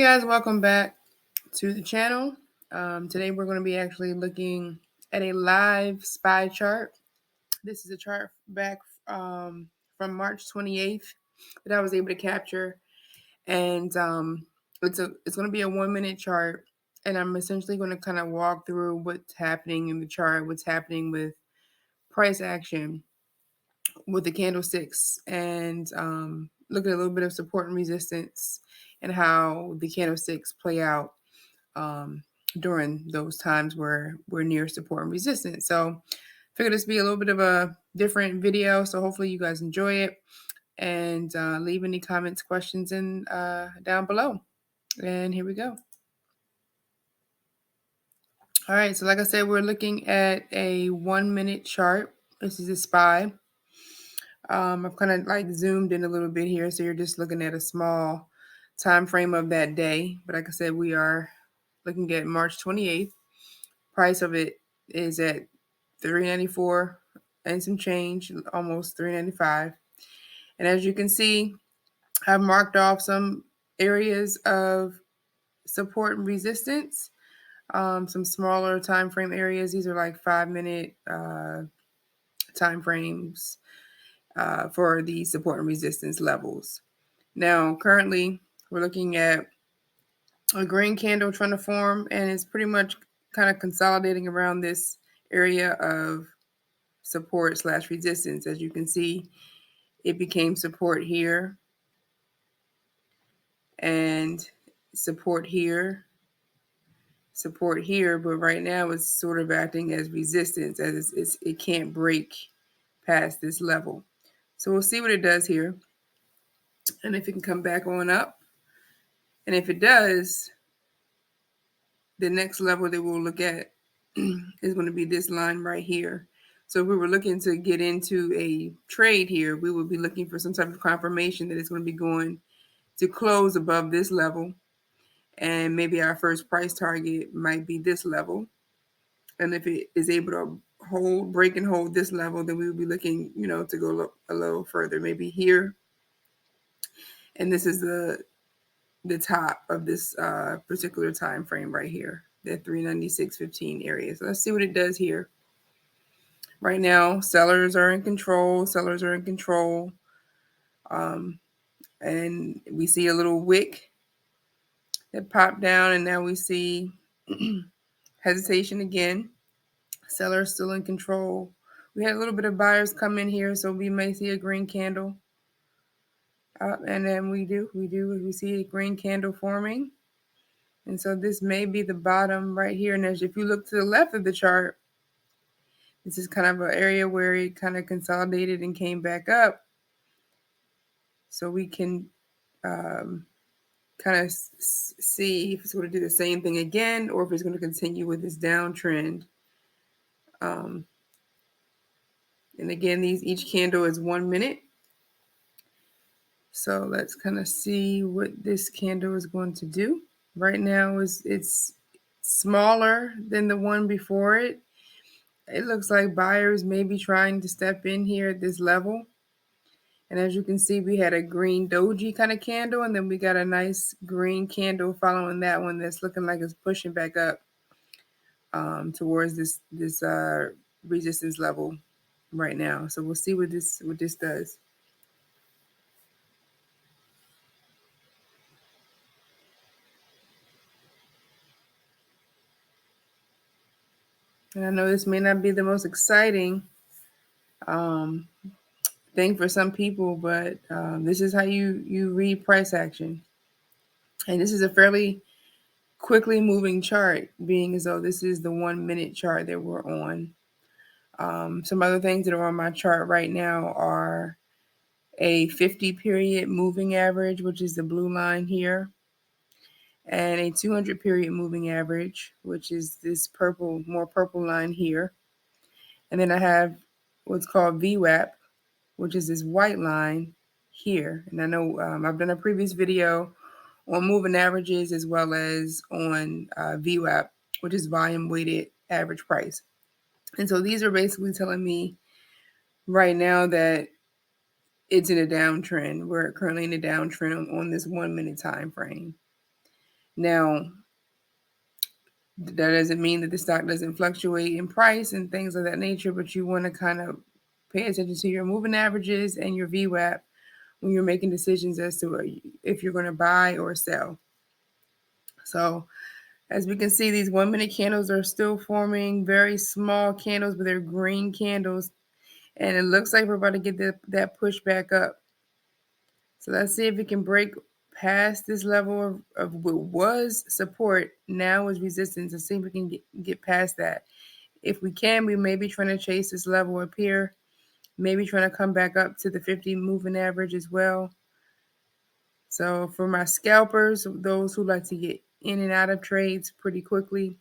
guys, welcome back to the channel. Today we're going to be actually looking at a live SPY chart. This is a chart back from March 28th that I was able to capture, and it's going to be a 1 minute chart, and I'm essentially going to kind of walk through what's happening in the chart, what's happening with price action with the candlesticks, and look at a little bit of support and resistance and how the candlesticks play out during those times where we're near support and resistance. So figured this be a little bit of a different video. So hopefully you guys enjoy it, and leave any comments, questions in down below. And here we go. All right, so like I said, we're looking at a 1 minute chart. This is a SPY. I've kind of like zoomed in a little bit here, so you're just looking at a small time frame of that day. But like I said, we are looking at March 28th. Price of it is at $394 and some change, almost $395. And as you can see, I've marked off some areas of support and resistance, some smaller time frame areas. These are like 5-minute time frames for the support and resistance levels. Now, currently, we're looking at a green candle trying to form, and it's pretty much kind of consolidating around this area of support / resistance. As you can see, it became support here and support here, but right now it's sort of acting as resistance, as it can't break past this level. So we'll see what it does here, and if it can come back on up. And if it does, the next level that we'll look at is going to be this line right here. So if we were looking to get into a trade here, we would be looking for some type of confirmation that it's going to be going to close above this level. And maybe our first price target might be this level. And if it is able to break and hold this level, then we would be looking, to go a little further, maybe here. And this is the top of this particular time frame right here, the 396.15 area. So let's see what it does here. Right now, sellers are in control. And we see a little wick that popped down, and now we see hesitation again. Sellers still in control. We had a little bit of buyers come in here, so we may see a green candle. And then we see a green candle forming. And so this may be the bottom right here. And as if you look to the left of the chart, this is kind of an area where it kind of consolidated and came back up. So we can kind of see if it's going to do the same thing again, or if it's going to continue with this downtrend. And again, each candle is 1 minute. So let's kind of see what this candle is going to do. Right now it's smaller than the one before it. It looks like buyers may be trying to step in here at this level. And as you can see, we had a green doji kind of candle, and then we got a nice green candle following that one that's looking like it's pushing back up towards this resistance level right now. So we'll see what this does. And I know this may not be the most exciting thing for some people, but this is how you read price action. And this is a fairly quickly moving chart, being as though this is the 1 minute chart that we're on. Some other things that are on my chart right now are a 50 period moving average, which is the blue line here, and a 200 period moving average, which is this more purple line here. And then I have what's called VWAP, which is this white line here. And I know I've done a previous video on moving averages as well as on VWAP, which is volume weighted average price. And so these are basically telling me right now that it's in a downtrend. We're currently in a downtrend on this 1 minute time frame. Now, that doesn't mean that the stock doesn't fluctuate in price and things of that nature, but you want to kind of pay attention to your moving averages and your VWAP when you're making decisions as to if you're going to buy or sell. So, as we can see, these 1 minute candles are still forming very small candles, but they're green candles. And it looks like we're about to get that push back up. So let's see if we can break past this level of what was support, now is resistance, and see if we can get past that. If we can, we may be trying to chase this level up here, maybe trying to come back up to the 50 moving average as well. So for my scalpers, those who like to get in and out of trades pretty quickly,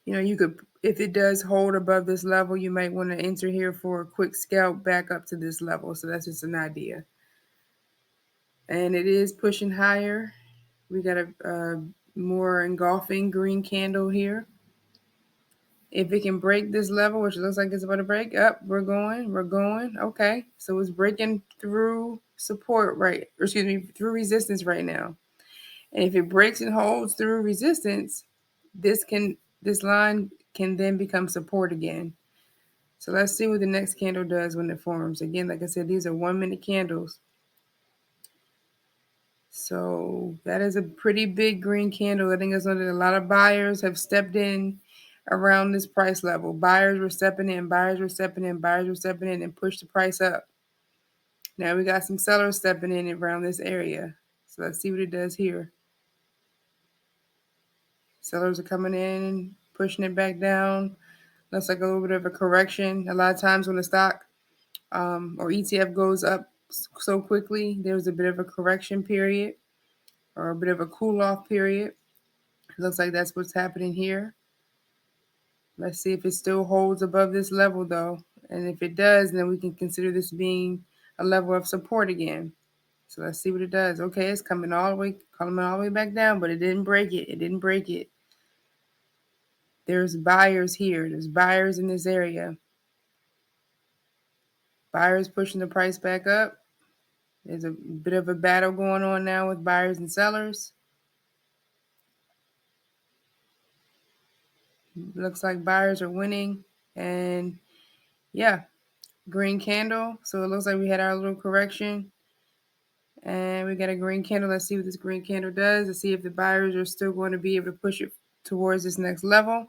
you could, if it does hold above this level, you might want to enter here for a quick scalp back up to this level. So that's just an idea. And it is pushing higher. We got a more engulfing green candle here. If it can break this level, which looks like it's about to break up, we're going. Okay, so it's breaking through support, right? Or excuse me, through resistance right now. And if it breaks and holds through resistance, this line can then become support again. So let's see what the next candle does when it forms. Again, like I said, these are 1 minute candles. So that is a pretty big green candle. I think it's that a lot of buyers have stepped in around this price level. Buyers were stepping in, and pushed the price up. Now we got some sellers stepping in around this area. So let's see what it does here. Sellers are coming in and pushing it back down. Looks like a little bit of a correction. A lot of times when the stock or ETF goes up so quickly, there's a bit of a correction period or a bit of a cool off period. Looks like that's what's happening here. Let's see if it still holds above this level though. And if it does, then we can consider this being a level of support again. So let's see what it does. Okay, it's coming all the way back down, but it didn't break it. It didn't break it. There's buyers here. There's buyers in this area. Buyers pushing the price back up. There's a bit of a battle going on now with buyers and sellers. Looks like buyers are winning. And yeah, green candle. So it looks like we had our little correction. And we got a green candle. Let's see what this green candle does. Let's see if the buyers are still going to be able to push it towards this next level.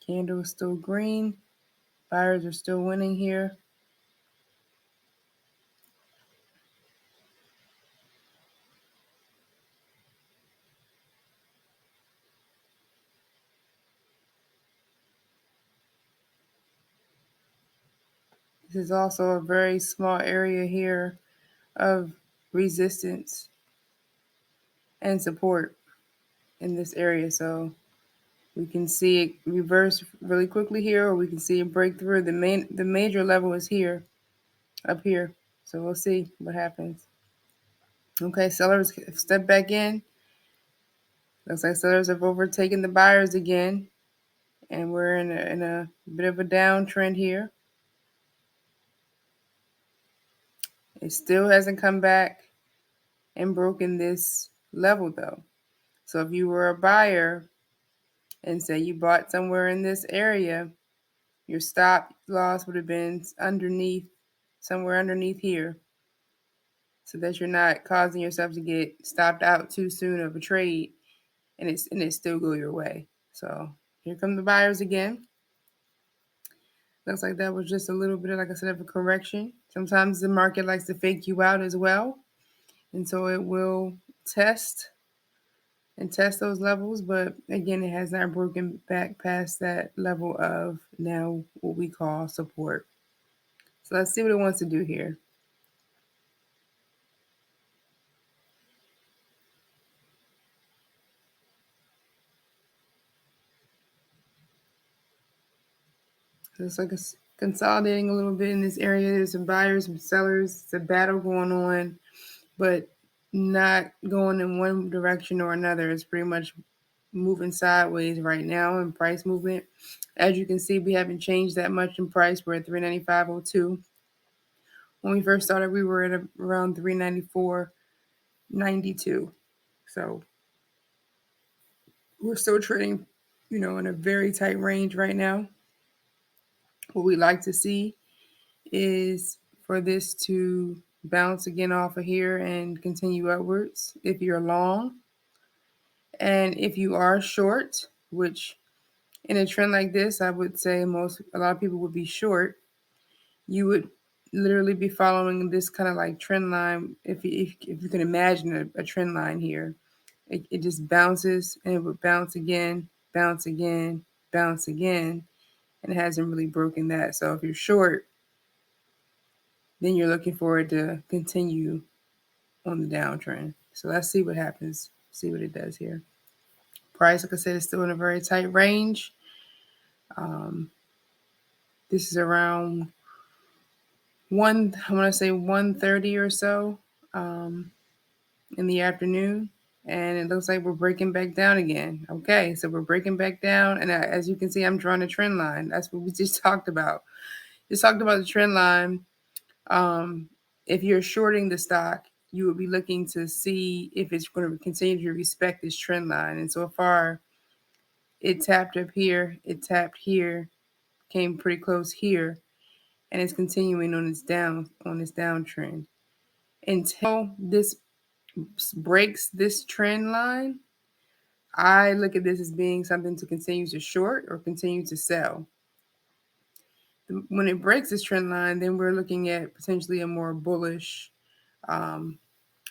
Candle is still green. Buyers are still winning here. This is also a very small area here of resistance and support in this area. So we can see it reverse really quickly here, or we can see it break through. The major level is here, up here. So we'll see what happens. Okay, sellers step back in. Looks like sellers have overtaken the buyers again, and we're in a bit of a downtrend here. It still hasn't come back and broken this level though. So if you were a buyer and say you bought somewhere in this area, your stop loss would have been somewhere underneath here, so that you're not causing yourself to get stopped out too soon of a trade and it still go your way. So here come the buyers again. Looks like that was just a little bit, like I said, of a correction. Sometimes the market likes to fake you out as well. And so it will test those levels. But again, it has not broken back past that level of now what we call support. So let's see what it wants to do here. Looks like it's consolidating a little bit in this area. There's some buyers, some sellers. It's a battle going on, but not going in one direction or another. It's pretty much moving sideways right now in price movement. As you can see, we haven't changed that much in price. We're at 395.02. When we first started, we were at around 394.92. So we're still trading, in a very tight range right now. What we like to see is for this to bounce again off of here and continue upwards if you're long. And if you are short, which in a trend like this, I would say a lot of people would be short, you would literally be following this kind of like trend line. If you can imagine a trend line here, it just bounces and it would bounce again, bounce again, bounce again, and it hasn't really broken that. So if you're short, then you're looking for it to continue on the downtrend. So let's see what happens, see what it does here. Price, like I said, is still in a very tight range. This is around I want to say 1:30 or so in the afternoon, and it looks like we're breaking back down again. Okay, so we're breaking back down, and as you can see, I'm drawing a trend line. That's what we just talked about. Just talked about the trend line. If you're shorting the stock, you would be looking to see if it's going to continue to respect this trend line. And so far, it tapped up here, it tapped here, came pretty close here, and it's continuing on its downtrend. Until this breaks this trend line, I look at this as being something to continue to short or continue to sell. When it breaks this trend line, then we're looking at potentially a more bullish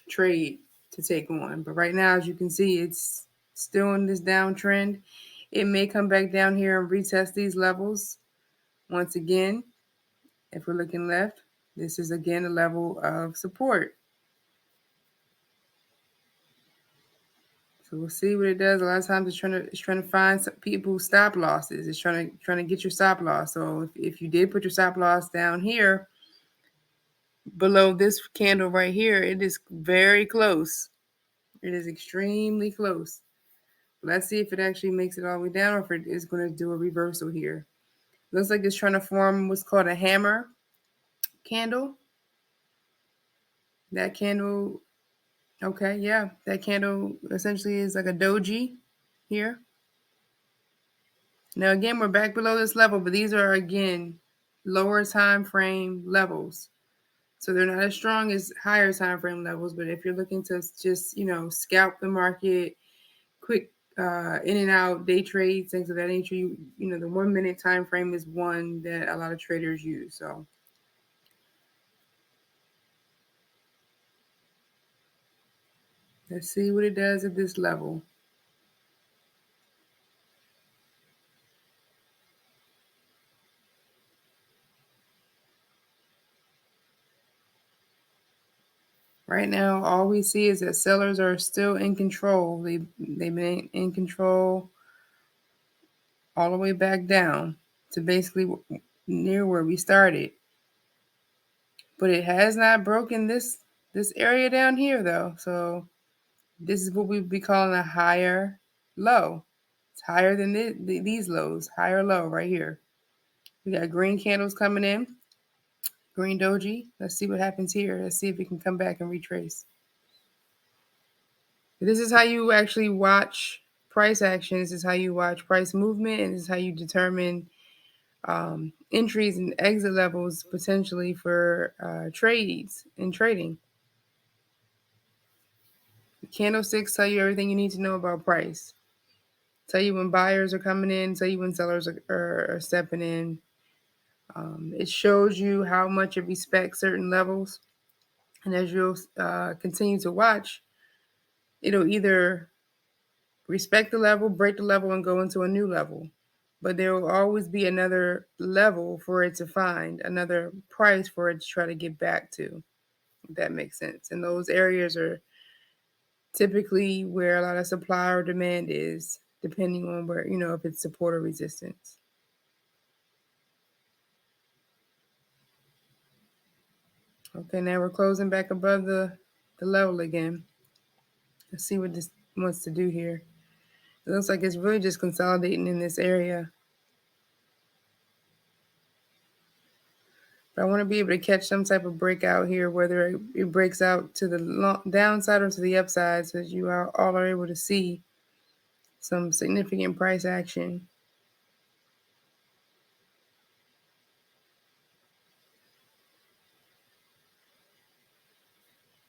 trade to take on. But right now, as you can see, it's still in this downtrend. It may come back down here and retest these levels once again. If we're looking left, this is again a level of support. So we'll see what it does. A lot of times it's trying to find some people stop losses. It's trying to get your stop loss. So if you did put your stop loss down here below this candle right here, it is very close. It is extremely close. Let's see if it actually makes it all the way down or if it is going to do a reversal here. Looks like it's trying to form what's called a hammer candle. That candle, okay, yeah, that candle essentially is like a doji here. Now again, we're back below this level, but these are again lower time frame levels. So they're not as strong as higher time frame levels, but if you're looking to just, scalp the market, quick in and out day trades, things of that nature, the 1 minute time frame is one that a lot of traders use. So let's see what it does at this level. Right now, all we see is that sellers are still in control. They've been in control all the way back down to basically near where we started. But it has not broken this area down here though. So this is what we'd be calling a higher low. It's higher than these lows, higher low right here. We got green candles coming in, green doji. Let's see what happens here. Let's see if it can come back and retrace. This is how you actually watch price action. This is how you watch price movement, and this is how you determine entries and exit levels potentially for trades and trading. The candlesticks tell you everything you need to know about price. Tell you when buyers are coming in, tell you when sellers are stepping in. It shows you how much it respects certain levels. And as you'll continue to watch, it'll either respect the level, break the level, and go into a new level. But there will always be another level for it to find, another price for it to try to get back to, if that makes sense. And those areas are typically where a lot of supply or demand is, depending on where, if it's support or resistance. Okay, now we're closing back above the level again. Let's see what this wants to do here. It looks like it's really just consolidating in this area. But I want to be able to catch some type of breakout here, whether it breaks out to the downside or to the upside, so that you all are able to see some significant price action.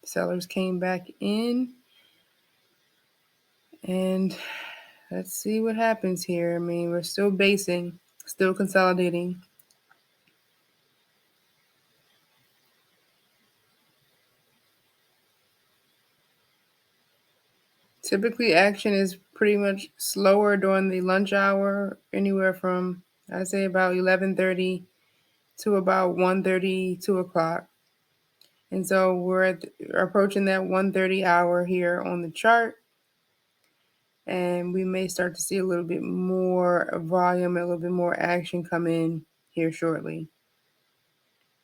Sellers came back in, and let's see what happens here. I mean, we're still basing, still consolidating. Typically, action is pretty much slower during the lunch hour, anywhere from I'd say about 11:30 to about 1:30, 2 o'clock. And so approaching that 1:30 hour here on the chart, and we may start to see a little bit more volume, a little bit more action come in here shortly.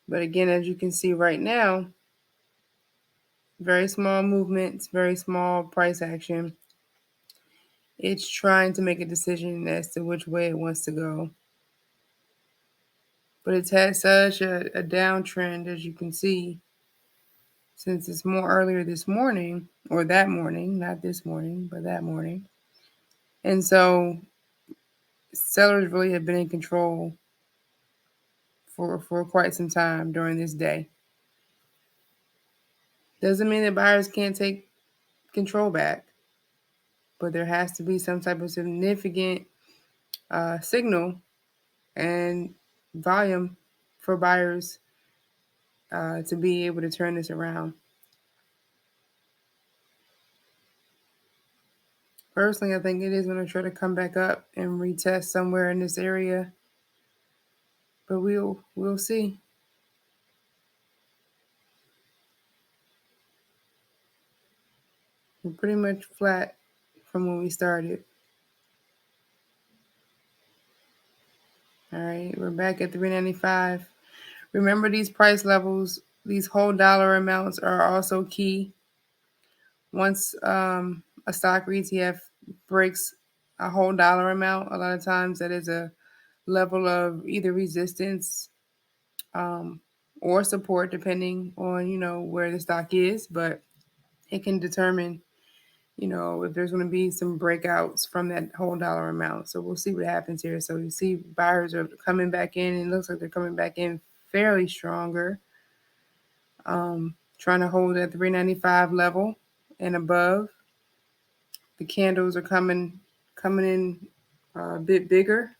But again, as you can see right now, very small movements, very small price action. It's trying to make a decision as to which way it wants to go. But it's had such a downtrend, as you can see, since it's more earlier this morning, or that morning, not this morning, but that morning. And so sellers really have been in control for quite some time during this day. Doesn't mean that buyers can't take control back, but there has to be some type of significant signal and volume for buyers to be able to turn this around. Personally, I think it is going to try to come back up and retest somewhere in this area, but we'll see. We're pretty much flat from when we started. All right, we're back at 395. Remember, these price levels, these whole dollar amounts are also key. Once a stock or ETF breaks a whole dollar amount, a lot of times that is a level of either resistance um, or support, depending on where the stock is. But it can determine if there's going to be some breakouts from that whole dollar amount. So we'll see what happens here. So you see buyers are coming back in, and it looks like they're coming back in fairly stronger, trying to hold at 395 level and above. The candles are coming in a bit bigger.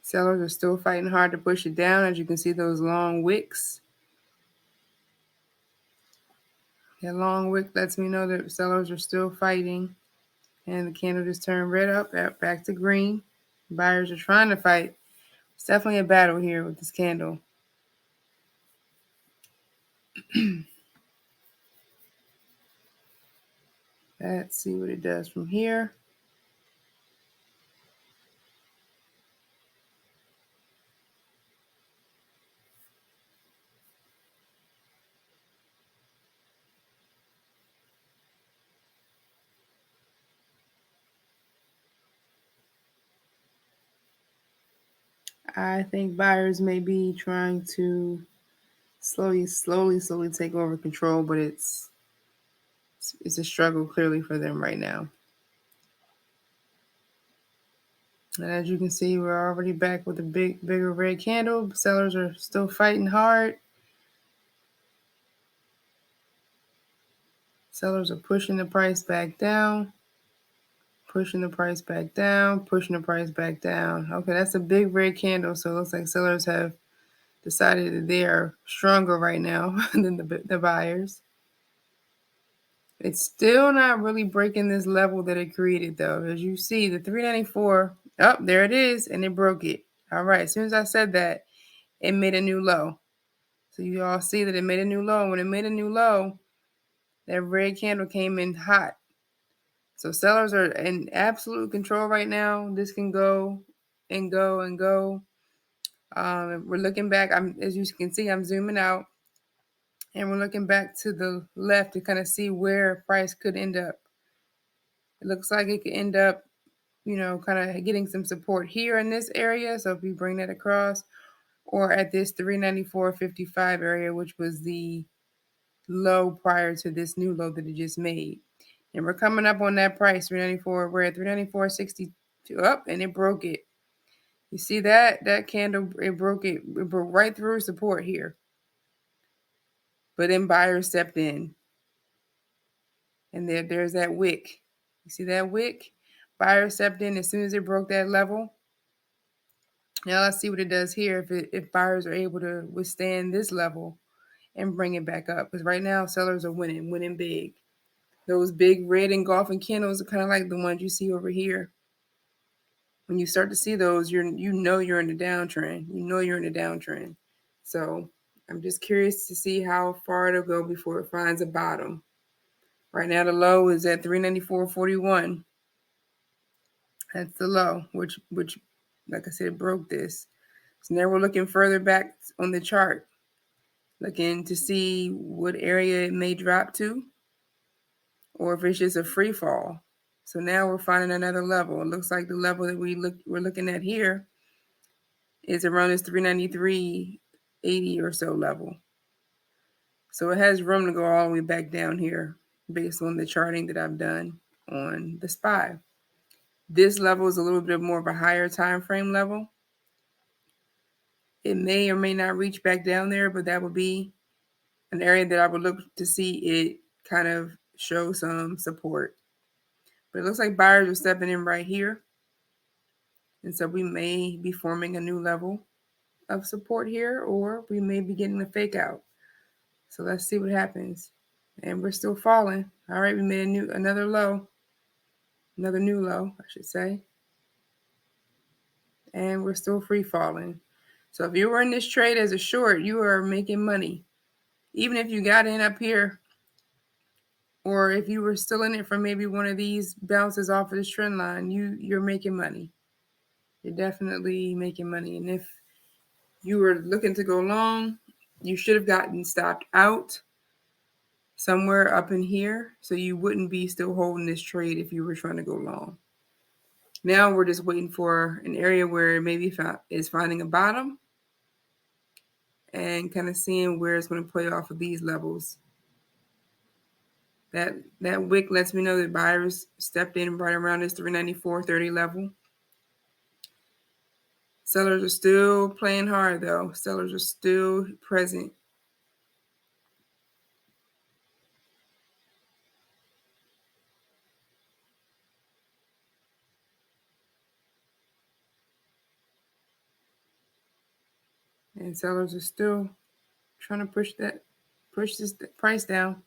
Sellers are still fighting hard to push it down. As you can see, those long wicks. That long wick lets me know that sellers are still fighting. And the candle just turned red up, back to green. Buyers are trying to fight. It's definitely a battle here with this candle. Let's see what it does from here. I think buyers may be trying to slowly take over control, but it's a struggle clearly for them right now. And as you can see, we're already back with a bigger red candle. Sellers are still fighting hard. Sellers are pushing the price back down, pushing the price back down, pushing the price back down. Okay, that's a big red candle. So it looks like sellers have decided that they are stronger right now than the buyers. It's still not really breaking this level that it created, though. As you see, the 394, oh, there it is, and it broke it. All right, as soon as I said that, it made a new low. So you all see that it made a new low. When it made a new low, that red candle came in hot. So sellers are in absolute control right now. This can go and go and go. We're looking back. As you can see, I'm zooming out, and we're looking back to the left to kind of see where price could end up. It looks like it could end up, kind of getting some support here in this area. So if we bring that across, or at this 394.55 area, which was the low prior to this new low that it just made. And we're coming up on that price, 394. We're at 394.62 up, and it broke it. You see that candle, it broke right through support here. But then buyers stepped in. And there's that wick. You see that wick? Buyers stepped in as soon as it broke that level. Now let's see what it does here if buyers are able to withstand this level and bring it back up. Because right now sellers are winning big. Those big red engulfing candles are kind of like the ones you see over here. When you start to see those, you're in the downtrend. You know you're in the downtrend. So I'm just curious to see how far it'll go before it finds a bottom. Right now the low is at 394.41. That's the low, which like I said, broke this. So now we're looking further back on the chart, looking to see what area it may drop to, or if it's just a free fall. So now we're finding another level. It looks like the level that we're looking at here is around this 393.80 or so level. So it has room to go all the way back down here based on the charting that I've done on the SPY. This level is a little bit more of a higher time frame level. It may or may not reach back down there, but that would be an area that I would look to see it kind of show some support. But it looks like buyers are stepping in right here. And so we may be forming a new level of support here, or we may be getting a fake out. So let's see what happens. And we're still falling. All right, we made another low. Another new low, I should say. And we're still free falling. So if you were in this trade as a short, you are making money. Even if you got in up here, or if you were still in it from maybe one of these bounces off of this trend line, you're making money. You're definitely making money. And if you were looking to go long, you should have gotten stopped out somewhere up in here, so you wouldn't be still holding this trade if you were trying to go long. Now we're just waiting for an area where it maybe is finding a bottom and kind of seeing where it's going to play off of these levels. That wick lets me know that buyers stepped in right around this 394.30 level. Sellers are still playing hard, though. Sellers are still present. And sellers are still trying to push this price down.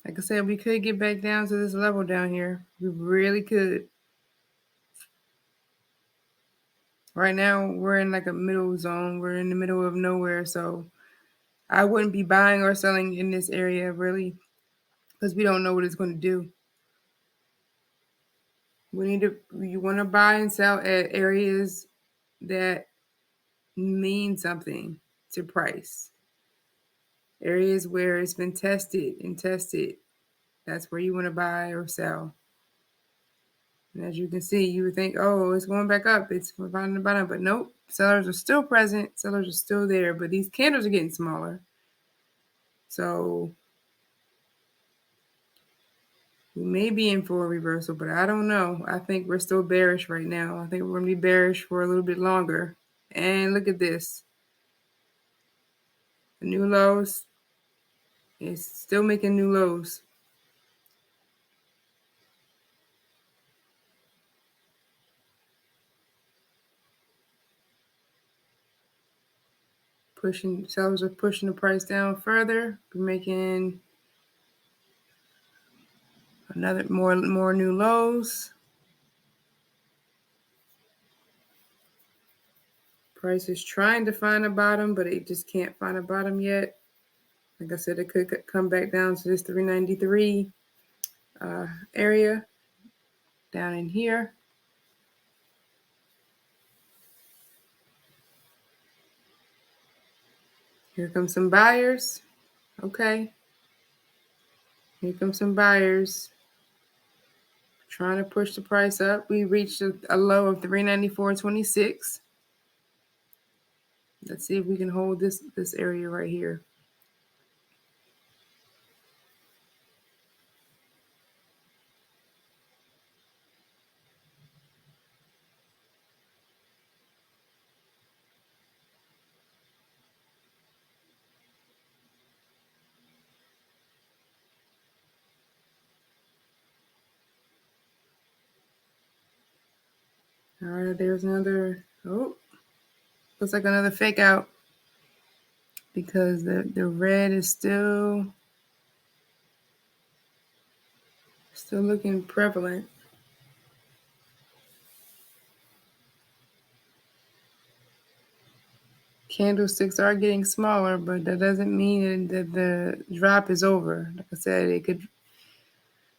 Like I said, we could get back down to this level down here. We really could. Right now, we're in like a middle zone. We're in the middle of nowhere. So I wouldn't be buying or selling in this area, really, because we don't know what it's going to do. You want to buy and sell at areas that mean something to price. Areas where it's been tested and tested. That's where you want to buy or sell. And as you can see, you would think, oh, it's going back up. It's finding the bottom. But nope, sellers are still present. Sellers are still there. But these candles are getting smaller. So we may be in for a reversal, but I don't know. I think we're still bearish right now. I think we're going to be bearish for a little bit longer. And look at this. The new lows. It's still making new lows. Sellers are pushing the price down further. We're making another more new lows. Price is trying to find a bottom, but it just can't find a bottom yet. Like I said, it could come back down to this 393 area down in here. Here comes some buyers. Okay. Here comes some buyers trying to push the price up. We reached a low of 394.26. Let's see if we can hold this area right here. All right, there's another. Oh, looks like another fake out because the red is still looking prevalent. Candlesticks are getting smaller, but that doesn't mean that the drop is over. Like I said,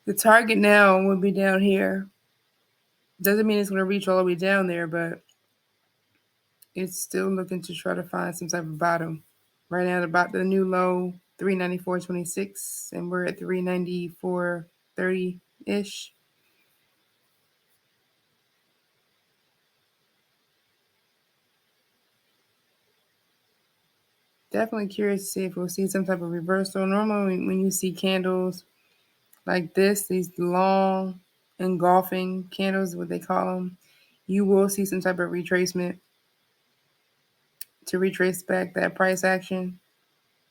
the target now would be down here. Doesn't mean it's going to reach all the way down there, but it's still looking to try to find some type of bottom. Right now, about the new low, 394.26, and we're at 394.30 ish. Definitely curious to see if we'll see some type of reversal. Normally, when you see candles like this, these long engulfing candles, what they call them, you will see some type of retracement to retrace back that price action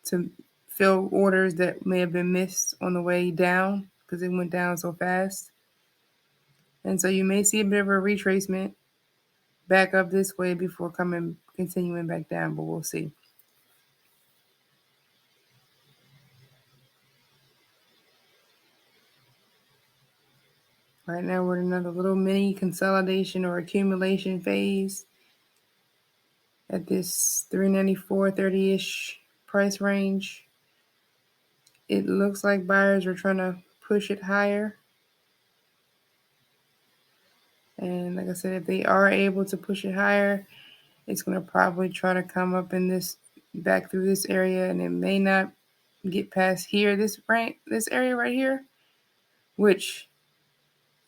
to fill orders that may have been missed on the way down because it went down so fast. And so you may see a bit of a retracement back up this way before continuing back down, but we'll see. Right now we're in another little mini consolidation or accumulation phase at this 394.30-ish price range. It looks like buyers are trying to push it higher. And like I said, if they are able to push it higher, it's going to probably try to come up in this back through this area, and it may not get past here, this area right here, which,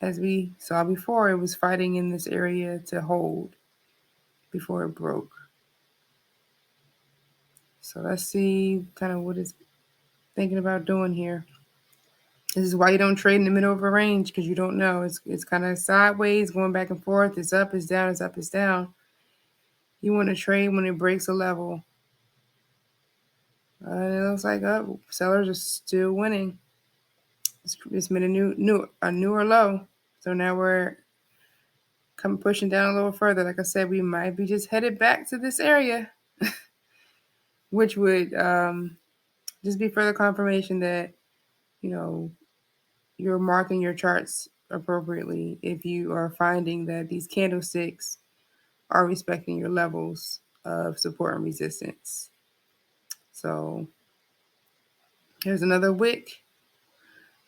as we saw before, it was fighting in this area to hold before it broke. So let's see kind of what it's thinking about doing here. This is why you don't trade in the middle of a range, because you don't know. It's kind of sideways, going back and forth. It's up, it's down, it's up, it's down. You want to trade when it breaks a level. And it looks like sellers are still winning. It's made a newer low. So now we're pushing down a little further. Like I said, we might be just headed back to this area, which would just be further confirmation that, you're marking your charts appropriately if you are finding that these candlesticks are respecting your levels of support and resistance. So here's another wick.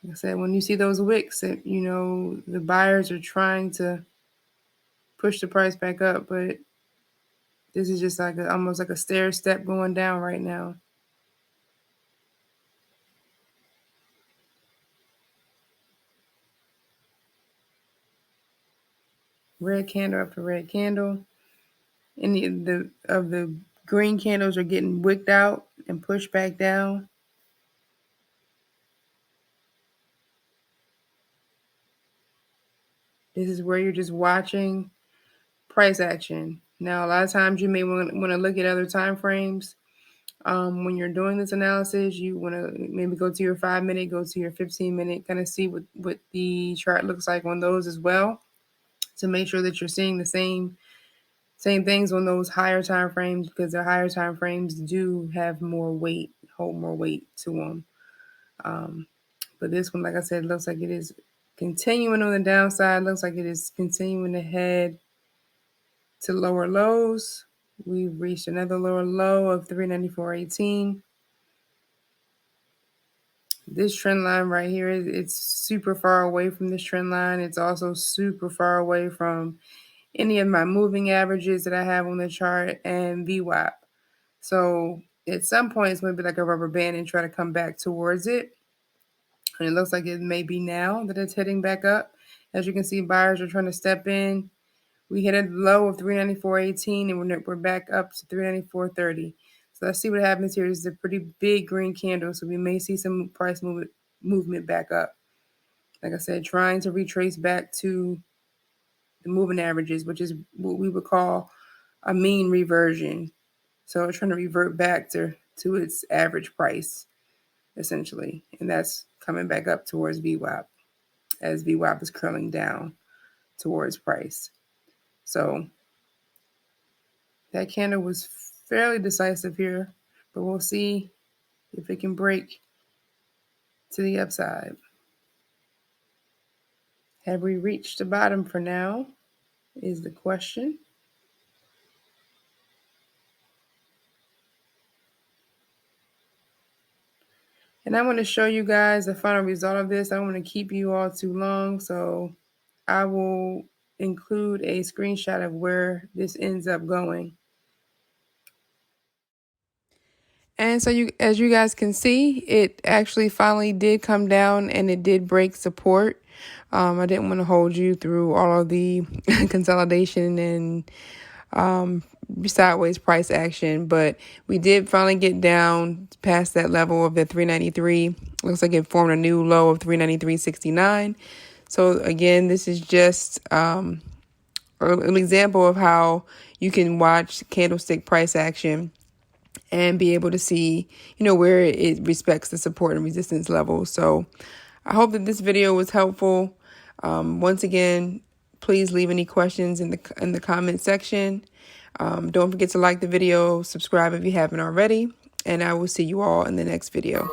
Like I said, when you see those wicks, the buyers are trying to push the price back up, but this is just like almost like a stair step going down right now. Red candle after red candle. Any of the green candles are getting wicked out and pushed back down. This is where you're just watching price action. Now, a lot of times you may want to look at other time frames. When you're doing this analysis, you want to maybe go to your 5-minute, go to your 15-minute, kind of see what the chart looks like on those as well, to make sure that you're seeing the same things on those higher time frames, because the higher time frames do have more weight, hold more weight to them. But this one, like I said, looks like it is continuing on the downside. Looks like it is continuing to head to lower lows. We've reached another lower low of 394.18. This trend line right here, it's super far away from this trend line. It's also super far away from any of my moving averages that I have on the chart and VWAP. So At some point, it's going to be like a rubber band and try to come back towards it. And it looks like it may be now that it's heading back up. As you can see, buyers are trying to step in. We hit a low of 394.18 and we're back up to 394.30. So let's see what happens here. This is a pretty big green candle, so we may see some price movement back up. Like I said, trying to retrace back to the moving averages, which is what we would call a mean reversion. So it's trying to revert back to its average price, essentially. And that's coming back up towards VWAP as VWAP is curling down towards price. So that candle was fairly decisive here, but we'll see if it can break to the upside. Have we reached the bottom for now is the question. And I want to show you guys the final result of this. I don't want to keep you all too long, so I will include a screenshot of where this ends up going. And so as you guys can see, it actually finally did come down and it did break support. I didn't want to hold you through all of the consolidation and sideways price action, but we did finally get down past that level of the 393. Looks like it formed a new low of 393.69. So again, this is just an example of how you can watch candlestick price action and be able to see, where it respects the support and resistance levels. So I hope that this video was helpful. Once again, please leave any questions in the comment section. Don't forget to like the video, subscribe if you haven't already, and I will see you all in the next video.